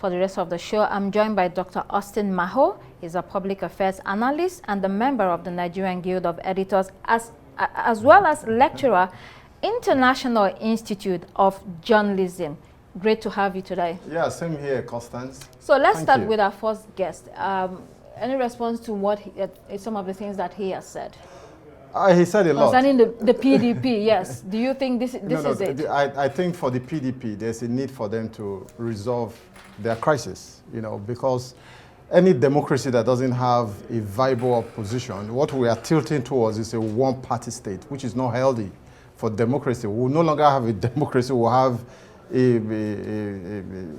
for the rest of the show. I'm joined by Dr. Austin Maho. He's a public affairs analyst and a member of the Nigerian Guild of Editors, as well as lecturer, International Institute of Journalism. Great to have you today. Yeah, same here, Constance. So let's start with our first guest. Any response to what some of the things that he has said? He said a lot. Concerning the PDP, yes. Do you think this is it? I think for the PDP, there's a need for them to resolve their crisis, because any democracy that doesn't have a viable opposition, what we are tilting towards is a one-party state, which is not healthy for democracy. We will no longer have a democracy, we'll have an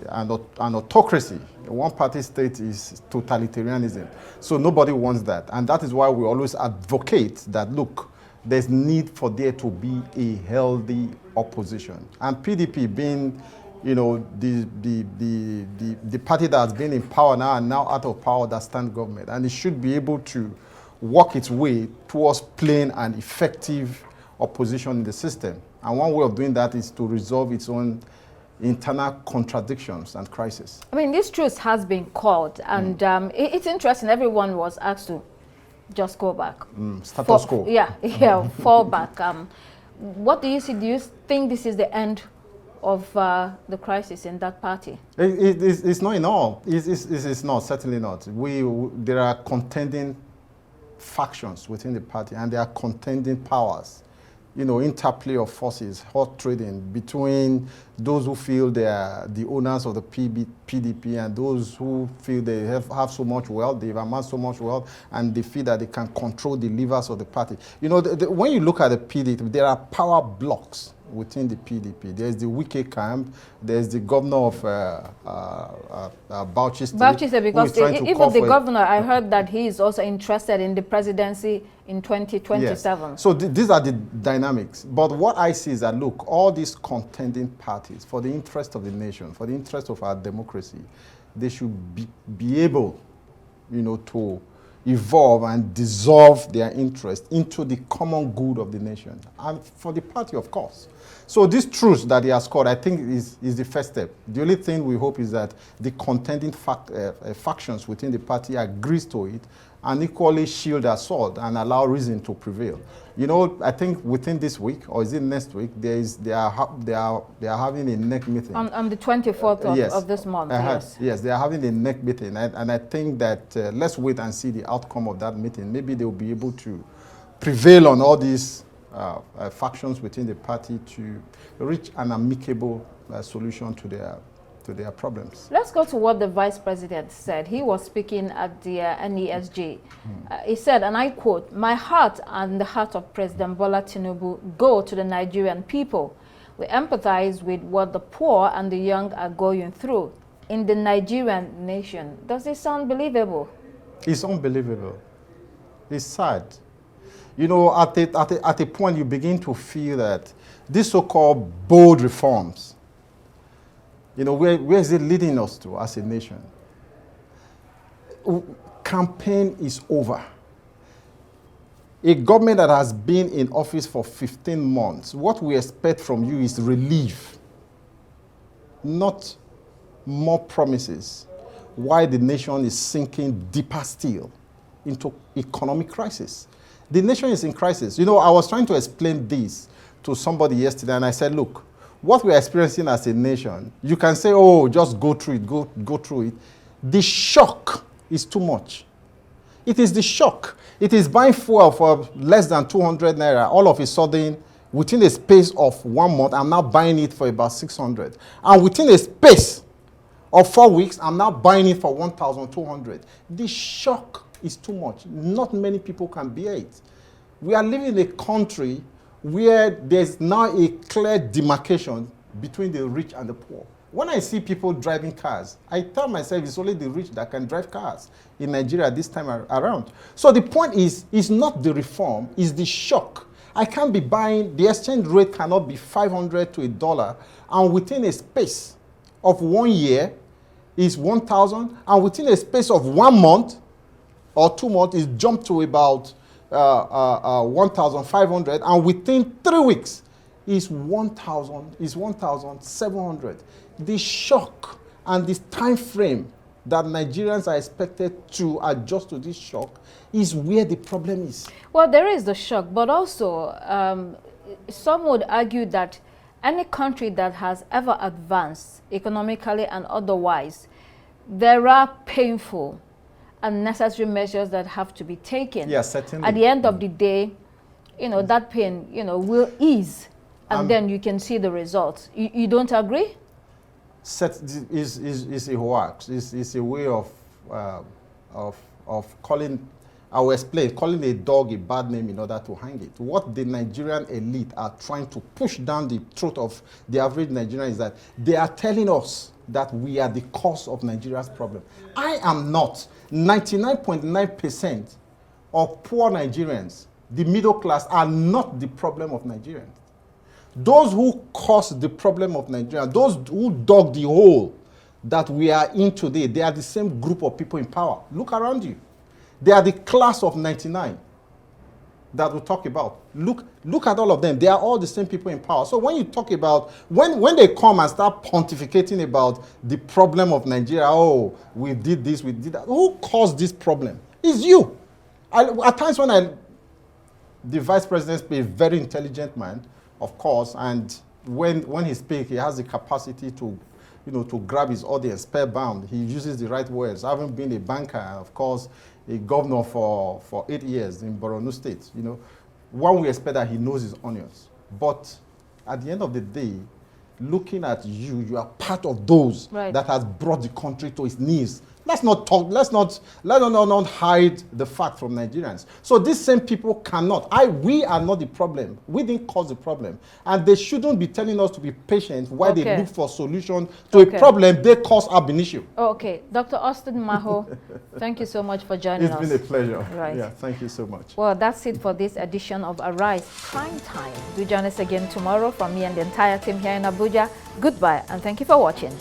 autocracy. A one-party state is totalitarianism. So nobody wants that. And that is why we always advocate that, look, there's need for there to be a healthy opposition. And PDP being, the party that has been in power now and now out of power, that stand government. And it should be able to work its way towards playing an effective opposition in the system. And one way of doing that is to resolve its own internal contradictions and crisis. I mean, this truth has been called, and it's interesting. Everyone was asked to just go back. Status quo. Yeah, fall back. What do you see? Do you think this is the end of the crisis in that party? It's not in all. It's not, certainly not. There are contending factions within the party, and there are contending powers. Interplay of forces, hot trading between those who feel they are the owners of the PDP and those who feel they have so much wealth, they've amassed so much wealth, and they feel that they can control the levers of the party. When you look at the PDP, there are power blocks within the PDP. There's the Wike camp, there's the governor of Bauchi State. Bauchi State, because even the governor, I heard that he is also interested in the presidency in 2027. Yes. So these are the dynamics. But what I see is that, look, all these contending parties, for the interest of the nation, for the interest of our democracy, they should be able, to evolve and dissolve their interest into the common good of the nation. And for the party, of course. So this truce that he has scored, I think, is the first step. The only thing we hope is that the contending factions within the party agrees to it and equally shield their sword and allow reason to prevail. I think within this week, or is it next week, they are having a NEC meeting. On the 24th of this month, yes. Yes, they are having a NEC meeting. And I think that let's wait and see the outcome of that meeting. Maybe they will be able to prevail on all these factions within the party to reach an amicable solution to their problems. Let's go to what the vice president said. He was speaking at the NESG. He said, and I quote, "My heart and the heart of President Bola Tinubu go to the Nigerian people. We empathize with what the poor and the young are going through in the Nigerian nation." Does this sound believable? It's unbelievable. It's sad. At a point you begin to feel that these so-called bold reforms, where is it leading us to as a nation? Campaign is over. A government that has been in office for 15 months, what we expect from you is relief, not more promises, while the nation is sinking deeper still into economic crisis. The nation is in crisis. I was trying to explain this to somebody yesterday, and I said, look, what we're experiencing as a nation, you can say, oh, just go through it, go through it. The shock is too much. It is the shock. It is buying fuel for less than 200 naira. All of a sudden, within a space of 1 month, I'm now buying it for about 600. And within a space of 4 weeks, I'm now buying it for 1,200. The shock is too much. Not many people can bear it. We are living in a country where there's now a clear demarcation between the rich and the poor. When I see people driving cars, I tell myself it's only the rich that can drive cars in Nigeria this time around. So the point is not the reform, it's the shock. I can't be buying, the exchange rate cannot be 500 to $1, and within a space of 1 year is 1,000, and within a space of 1 month or 2 months is jumped to about 1,500, and within 3 weeks is 1,700. The shock And this time frame that Nigerians are expected to adjust to this shock is where the problem is. Well, there is the shock, but also some would argue that any country that has ever advanced economically and otherwise, there are painful and necessary measures that have to be taken. Yes, certainly. At the end of the day, you know, that pain, you know, will ease, and then you can see the results. You don't agree? Is a hoax. It's a way of calling, I will explain, calling a dog a bad name in order to hang it. What the Nigerian elite are trying to push down the throat of the average Nigerian is that they are telling us that we are the cause of Nigeria's problem. I am not. 99.9% of poor Nigerians, the middle class, are not the problem of Nigerians. Those who caused the problem of Nigeria, those who dug the hole that we are in today, they are the same group of people in power. Look around you. They are the class of 99 that we talk about. Look at all of them. They are all the same people in power. So when you talk about, when they come and start pontificating about the problem of Nigeria, oh, we did this, we did that. Who caused this problem? It's you. At times when the vice president is a very intelligent man, of course, and when he speaks, he has the capacity to, you know, to grab his audience spellbound. He uses the right words. Having been a banker, of course, a governor for 8 years in Borno State, you know, one we expect that he knows his onions. But at the end of the day, looking at you, you are part of those that has brought the country to its knees. Let's not hide the fact from Nigerians. So these same people cannot. We are not the problem. We didn't cause the problem. And they shouldn't be telling us to be patient while they look for solution to a problem they cause ab initio. Okay. Dr. Austin Maho, thank you so much for joining us. It's been a pleasure. Right. Yeah, thank you so much. Well, that's it for this edition of Arise Prime Time. Do join us again tomorrow from me and the entire team here in Abuja. Goodbye, and thank you for watching.